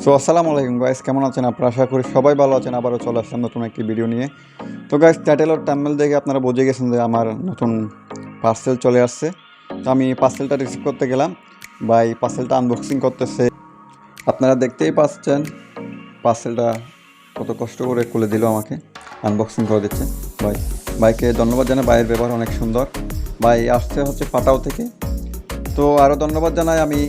আসসালামু আলাইকুম গাইস, কেমন আছেন আপনারা? আশা করি সবাই ভালো আছেন। আবারও চলে আসলাম নতুন একটি ভিডিও নিয়ে। তো গাইস, টাইটেল আর থাম্বনেল দেখে আপনারা বুঝে গেছেন যে আমার নতুন পার্সেল চলে আসছে। তো আমি পার্সেলটা রিসিভ করতে গেলাম, ভাই পার্সেলটা আনবক্সিং করতেছে। আপনারা দেখতেই পাচ্ছেন পার্সেলটা কত কষ্ট করে খুলে দিল, আমাকে আনবক্সিং করে দিচ্ছে। ভাই, ভাইকে ধন্যবাদ জানাই, ভাইয়ের ব্যবহার অনেক সুন্দর। ভাই আসছে হচ্ছে পাটাও থেকে। তো আরও ধন্যবাদ জানাই আমি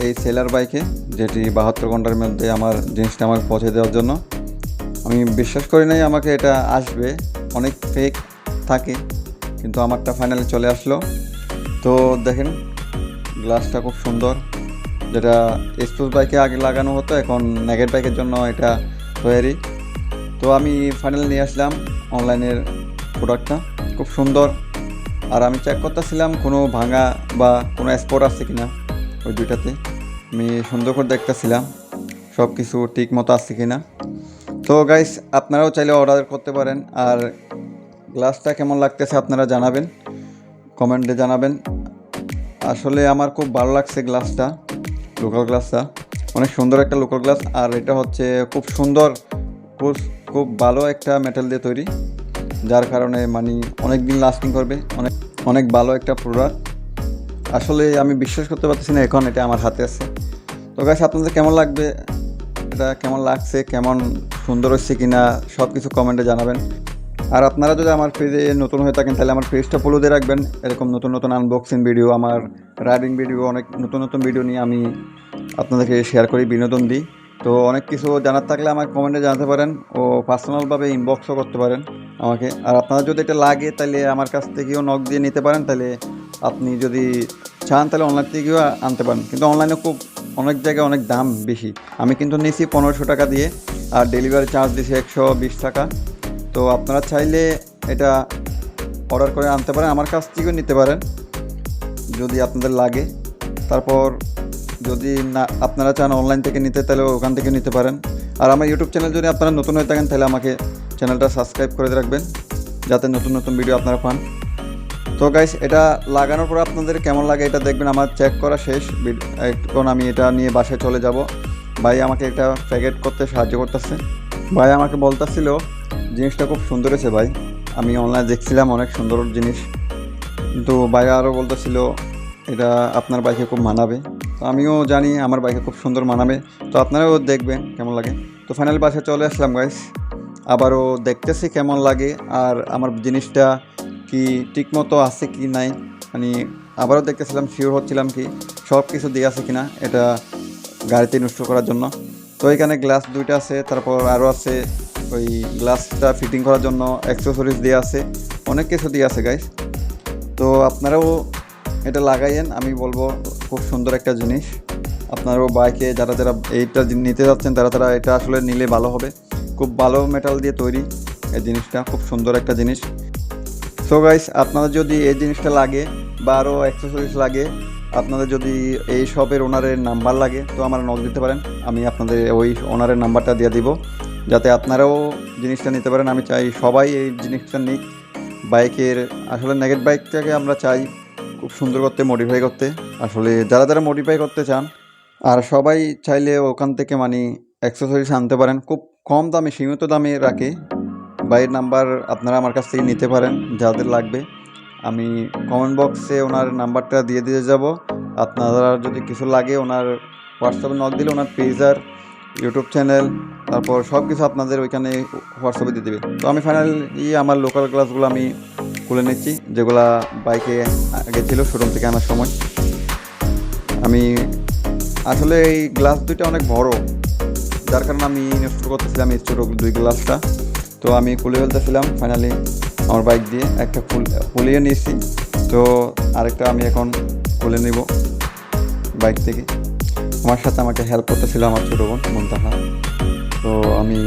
এই সেলার বাইকে, যেটি 72 ঘন্টার মধ্যে আমার জিনিসটা আমাকে পৌঁছে দেওয়ার জন্য। আমি বিশ্বাস করি নাই আমাকে এটা আসবে, অনেক ফেক থাকে, কিন্তু আমারটা ফাইনালি চলে আসলো। তো দেখেন, গ্লাসটা খুব সুন্দর, যেটা স্পোর্টস বাইকে আগে লাগানো হতো, এখন নেগেট বাইকের জন্য এটা তৈরি। তো আমি ফাইনালি নিয়ে আসলাম অনলাইনের প্রোডাক্টটা, খুব সুন্দর। আর আমি চেক করতেছিলাম কোনো ভাঙা বা কোনো স্পট আছে কিনা ওই দুইটাতে। আমি সুন্দর করে দেখতেছিলাম সব কিছু ঠিক মতো আছে কিনা। তো গাইস, আপনারাও চাইলে অর্ডার করতে পারেন। আর গ্লাসটা কেমন লাগতেছে আপনারা জানাবেন, কমেন্টে জানাবেন। আসলে আমার খুব ভালো লাগছে গ্লাসটা, লোকাল গ্লাসটা অনেক সুন্দর একটা লোকাল গ্লাস। আর এটা হচ্ছে খুব সুন্দর, খুব খুব ভালো একটা মেটাল দিয়ে তৈরি, যার কারণে মানে অনেক দিন লাস্টিং করবে, অনেক অনেক ভালো একটা প্রোডাক্ট। আসলে আমি বিশ্বাস করতে পারতেছি না এখন এটা আমার হাতে আছে। তো গাইস, আপনাদের কেমন লাগবে, এটা কেমন লাগছে, কেমন সুন্দর হচ্ছে কিনা সব কিছু কমেন্টে জানাবেন। আর আপনারা যদি আমার পেজে নতুন হয়ে থাকেন তাহলে আমার পেজটা ফলো দিয়ে রাখবেন। এরকম নতুন নতুন আনবক্সিং ভিডিও, আমার রাইডিং ভিডিও, অনেক নতুন নতুন ভিডিও নিয়ে আমি আপনাদেরকে শেয়ার করি, বিনোদন দিই। তো অনেক কিছু জানার থাকলে আমার কমেন্টে জানাতে পারেন ও পার্সোনালভাবে ইনবক্সও করতে পারেন আমাকে। আর আপনারা যদি এটা লাগে তাহলে আমার কাছ থেকেও নক দিয়ে নিতে পারেন। তাহলে আপনি যদি চান তাহলে অনলাইন থেকেও আনতে পারেন, কিন্তু অনলাইনে খুব অনেক জায়গায় অনেক দাম বেশি। আমি কিন্তু নিয়েছি 1500 টাকা দিয়ে, আর ডেলিভারি চার্জ দিয়েছি 120 টাকা। তো আপনারা চাইলে এটা অর্ডার করে আনতে পারেন, আমার কাছ থেকেও নিতে পারেন যদি আপনাদের লাগে। তারপর যদি না আপনারা চান অনলাইন থেকে নিতে, তাহলে ওখান থেকে নিতে পারেন। আর আমার ইউটিউব চ্যানেল যদি আপনারা নতুন হয়ে থাকেন তাহলে আমাকে চ্যানেলটা সাবস্ক্রাইব করে রাখবেন, যাতে নতুন নতুন ভিডিও আপনারা পান। তো গাইস, এটা লাগানোর পর আপনাদের কেমন লাগে এটা দেখবেন। আমার চেক করা শেষ, এখন আমি এটা নিয়ে বাসায় চলে যাব। ভাই আমাকে এটা প্যাকেট করতে সাহায্য করতেছে। ভাই আমাকে বলতেছিল জিনিসটা খুব সুন্দর হয়েছে ভাই, আমি অনলাইনে দেখছিলাম অনেক সুন্দর জিনিস, কিন্তু ভাই আরও বলতেছিল এটা আপনার বাইকে খুব মানাবে। তো আমিও জানি আমার বাইকে খুব সুন্দর মানাবে। তো আপনারাও দেখবেন কেমন লাগে। তো ফাইনাল বাসায় চলে আসলাম গাইস, আবারও দেখতেছি কেমন লাগে আর আমার জিনিসটা কি ঠিকমতো আছে কি নাই, মানে আবারও দেখতেছিলাম, শিওর হচ্ছিলাম কি সব কিছু দিয়ে আছে কিনা এটা গাড়িতে নষ্ট করার জন্য। তো এখানে গ্লাস দুইটা আছে, তারপর আরও আছে ওই গ্লাসটা ফিটিং করার জন্য অ্যাক্সেসরিজ দিয়ে আছে, অনেক কিছু দিয়ে আছে গাইস। তো আপনারাও এটা লাগাইয়েন, আমি বলবো খুব সুন্দর একটা জিনিস। আপনারাও বাইকে যারা যারা এইটা নিতে যাচ্ছেন তারা তারা এটা আসলে নিলে ভালো হবে, খুব ভালো মেটাল দিয়ে তৈরি এই জিনিসটা, খুব সুন্দর একটা জিনিস। সো গাইস, আপনাদের যদি এই জিনিসটা লাগে বা আরও অ্যাক্সেসরিজ লাগে, আপনাদের যদি এই শপের ওনারের নাম্বার লাগে তো আমার নক দিতে পারেন, আমি আপনাদের ওই ওনারের নাম্বারটা দিয়ে দিব, যাতে আপনারাও জিনিসটা নিতে পারেন। আমি চাই সবাই এই জিনিসটা নিক। বাইকের আসলে নেগেট বাইকটাকে আমরা চাই খুব সুন্দর করতে, মডিফাই করতে, আসলে যারা যারা মডিফাই করতে চান। আর সবাই চাইলে ওখান থেকে মানে অ্যাক্সেসরিজ আনতে পারেন, খুব কম দামে, সীমিত দামে রাখে। বাইয়ের নাম্বার আপনারা আমার কাছ থেকে নিতে পারেন যাদের লাগবে। আমি কমেন্ট বক্সে ওনার নাম্বারটা দিয়ে দিয়ে যাব। আপনারা যদি কিছু লাগে ওনার হোয়াটসঅ্যাপে নক দিলে ওনার পেজ আর ইউটিউব চ্যানেল, তারপর সব কিছু আপনাদের ওইখানে হোয়াটসঅ্যাপে দিয়ে দেবে। তো আমি ফাইনালি আমার লোকাল গ্লাসগুলো আমি খুলে নিচ্ছি, যেগুলা বাইকে আগে ছিল শোরুম থেকে আনার সময়। আমি আসলে এই গ্লাস দুইটা অনেক বড়, যার কারণে আমি ইনস্টল করতেছিলাম এই ছোটো দুই গ্লাসটা। তো আমি খুলে ফেলতেছিলাম ফাইনালি আমার বাইক দিয়ে, একটা খুলিয়ে নিয়েছি। তো আরেকটা আমি এখন খুলে নিব বাইক থেকে। আমার সাথে আমাকে হেল্প করতেছিল আমার ছোটো বোন মুনতাহা। তো আমি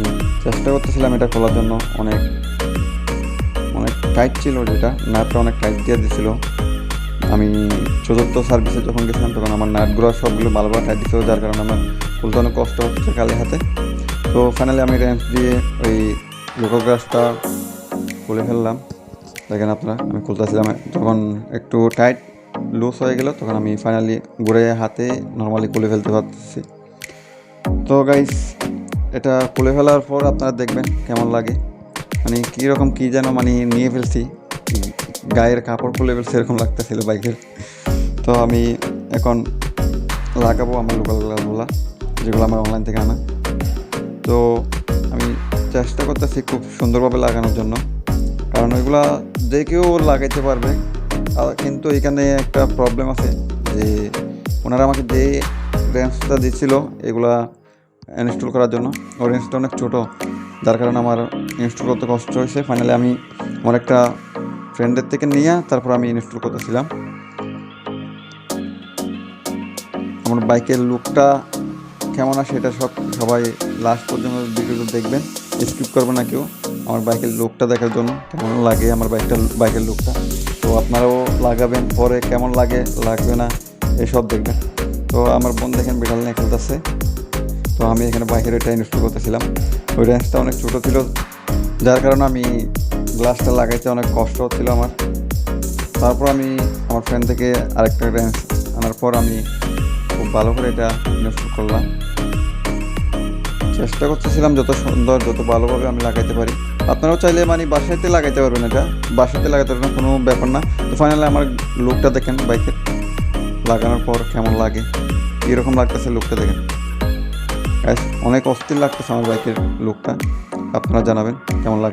চেষ্টা করতেছিলাম এটা খোলার জন্য, অনেক অনেক টাইট ছিল, যেটা নাটটা অনেক টাইট দিয়ে দিয়েছিল। আমি চতুর্থ সার্ভিসে যখন গেছিলাম তখন আমার নাটগুলো সবগুলো ভালোভাবে টাইট দিচ্ছিল, যার কারণে আমার খুলতে অনেক কষ্ট হচ্ছে কালে হাতে। তো ফাইনালি আমি র্যাঞ্চ দিয়ে ওই লোকো গ্লাসটা খুলে ফেললাম। দেখেন আপনারা, আমি খুলতেছিলাম যখন একটু টাইট লুজ হয়ে গেল তখন আমি ফাইনালি ঘুরে হাতে নর্মালি খুলে ফেলতে পারতেছি। তো গাইস, এটা খুলে ফেলার পর আপনারা দেখবেন কেমন লাগে। মানে কীরকম কী যেন মানে নিয়ে ফেলছি, গায়ের কাপড় খুলে ফেলছি এরকম লাগতেছিল বাইকের। তো আমি এখন লাগাবো আমার লোকাল গ্লাসগুলো, যেগুলো আমার অনলাইন থেকে আনা। তো আমি চেষ্টা করতেছি খুব সুন্দরভাবে লাগানোর জন্য, কারণ ওইগুলা যে কেউ লাগাইতে পারবে। কিন্তু এখানে একটা প্রবলেম আছে যে ওনারা আমাকে যে রেঞ্জটা দিচ্ছিল এগুলা ইনস্টল করার জন্য, ওই রেঞ্জটা অনেক ছোটো, যার কারণে আমার ইনস্টল করতে কষ্ট হয়েছে। ফাইনালি আমি আমার একটা ফ্রেন্ডের থেকে নিয়ে তারপর আমি ইনস্টল করতেছিলাম। আমার বাইকের লুকটা কেমন আসে এটা সবাই লাস্ট পর্যন্ত ভিডিওটা দেখবেন, স্কিপ করবে না কেউ। আমার বাইকের লুকটা দেখার জন্য কেমন লাগে আমার বাইকের লুকটা। তো আপনারাও লাগাবেন, পরে কেমন লাগবে না এসব দেখবেন। তো আমার বোন দেখেন বিড়াল নিয়ে খেলতেছে। তো আমি এখানে বাইকের এটা ইনস্টল করতেছিলাম। ওই রেঞ্জটা অনেক ছোটো ছিল, যার কারণে আমি গ্লাসটা লাগাইতে অনেক কষ্ট হচ্ছিল আমার। তারপর আমি আমার ফ্রেন্ড থেকে আরেকটা রেঞ্জ আনার পর আমি খুব ভালো করে এটা ইনস্টল করলাম। চেষ্টা করতেছিলাম যত সুন্দর যত ভালোভাবে আমি লাগাইতে পারি। আপনারাও চাইলে মানে বাসাতে লাগাইতে পারবেন, এটা বাসাতে লাগাতে পারবেন, কোনো ব্যাপার না। তো ফাইনালি আমার লুকটা দেখেন বাইকের লাগানোর পর কেমন লাগে, কীরকম লাগতেছে লুকটা দেখেন। অনেক অস্থির লাগতেছে আমার বাইকের লুকটা, আপনারা জানাবেন কেমন লাগে।